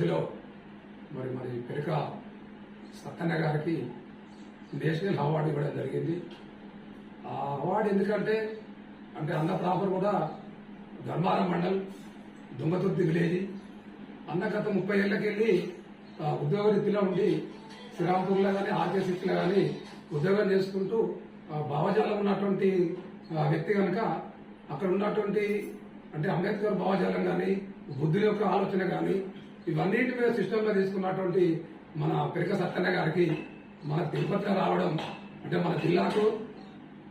వ్యవధిలో మరి పెరక సత్తన్న గారికి నేషనల్ అవార్డు ఇవ్వడం జరిగింది. ఆ అవార్డు ఎందుకంటే అన్న ప్రాపర్ కూడా ధర్మారం మండల్ దుంగతుర్తి విలేజ్. అన్న గత 30 ఏళ్లకెళ్లి ఉద్యోగ రీతిలో ఉండి శ్రీరాంపూర్లో కానీ ఆర్కేసిక్లో కానీ ఉద్యోగం చేసుకుంటూ భావజాలం ఉన్నటువంటి వ్యక్తి కనుక అక్కడ ఉన్నటువంటి అంబేద్కర్ భావజాలం కానీ బుద్ధుల యొక్క ఆలోచన కానీ ఇవన్నిటి మీద సిస్టంగా తీసుకున్నటువంటి మన పెరక సత్తన్న గారికి మన తిరుపతిలో రావడం మన జిల్లాకు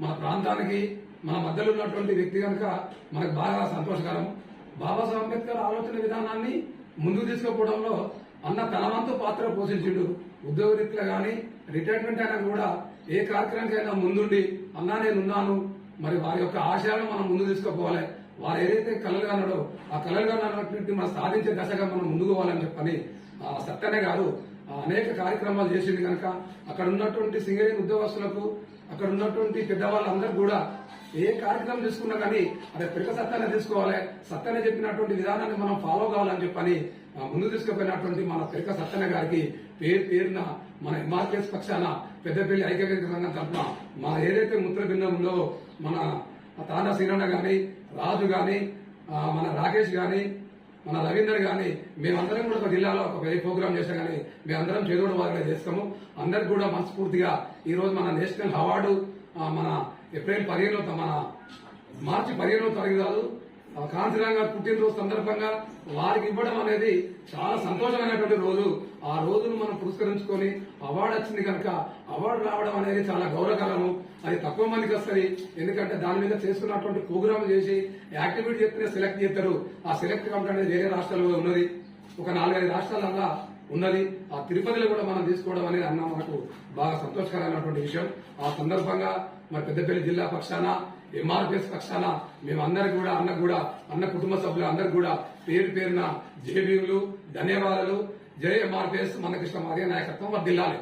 మన ప్రాంతానికి మన మధ్యలో ఉన్నటువంటి వ్యక్తి కనుక మనకు బాగా సంతోషకరం. బాబాసాహెబ్ అంబేద్కర్ ఆలోచన విధానాన్ని ముందుకు తీసుకుపోవడంలో అన్న తన వంతు పాత్ర పోషించిండు. ఉద్యోగ రీతిలో కానీ రిటైర్మెంట్ అయినా కూడా ఏ కార్యక్రమానికైనా ముందుండి అన్నా నేనున్నాను, మరి వారి యొక్క ఆశయాలను మనం ముందు తీసుకుపోవాలి. వారు ఏదైతే కలలు కన్నాడో ఆ కలలు కన్నటువంటి మనం సాధించే దశగా మనం ముందుకు పోవాలని చెప్పని సత్తన్న గారు అనేక కార్యక్రమాలు చేసింది కనుక అక్కడ ఉన్నటువంటి సింగరేణి ఉద్యోగస్తులకు అక్కడ ఉన్నటువంటి పెద్దవాళ్ళందరూ కూడా ఏ కార్యక్రమం తీసుకున్నా కానీ పెరక సత్తన్న తీసుకోవాలి, సత్తన్న చెప్పినటువంటి విధానాన్ని మనం ఫాలో కావాలని చెప్పని ముందు తీసుకుపోయినటువంటి మన పెరక సత్తన్న గారికి పేరున మన ఎంఆర్పీఎస్ పక్షాన పెద్దపల్లి ఐక్యవేదిక సంఘం తరఫున మన ఏదైతే ముద్ర భిన్నంలో మన తాండా శ్రీరణ గాని రాజు గాని మన రాకేష్ గాని మన రవీందర్ గాని మేమందరం కూడా ఒక జిల్లాలో ఒక ప్రోగ్రామ్ చేసాం కానీ మేమందరం చేదోడు వారిగా చేస్తాము. అందరికి కూడా మనస్ఫూర్తిగా ఈ రోజు మన నేషనల్ అవార్డు మన ఏప్రిల్ 15 మన మార్చి 15వ తారీఖు కాదు కాంతిరాంగా పుట్టినరోజు సందర్భంగా వారికి ఇవ్వడం అనేది చాలా సంతోషమైనటువంటి రోజు. ఆ రోజును మనం పురస్కరించుకొని అవార్డు వచ్చింది కనుక అవార్డు రావడం అనేది చాలా గౌరవకరము. అది తక్కువ మందికి వస్తుంది, ఎందుకంటే దాని మీద చేసుకున్నటువంటి ప్రోగ్రామ్ చేసి యాక్టివిటీ చెప్తే సెలెక్ట్ చేస్తారు. ఆ సెలెక్ట్ కమిటీ అనేది వేరే రాష్ట్రాల్లో ఉన్నది, ఒక 4-5 రాష్ట్రాలల్లో ఉన్నది. ఆ తిరుపతిలో కూడా మనం తీసుకోవడం అనేది అన్న మనకు బాగా సంతోషకరమైనటువంటి విషయం. ఆ సందర్భంగా మన పెద్దపల్లి జిల్లా పక్షాన ఎంఆర్పీఎస్ పక్షాన మేమందరికి కూడా అన్న కుటుంబ సభ్యులు అందరికి కూడా పేరున జేబీలు ధన్యవాదాలు. జై ఎంఆర్పీఎస్, మందకృష్ణ మాదిగ నాయకత్వం వర్ధిల్లాలి.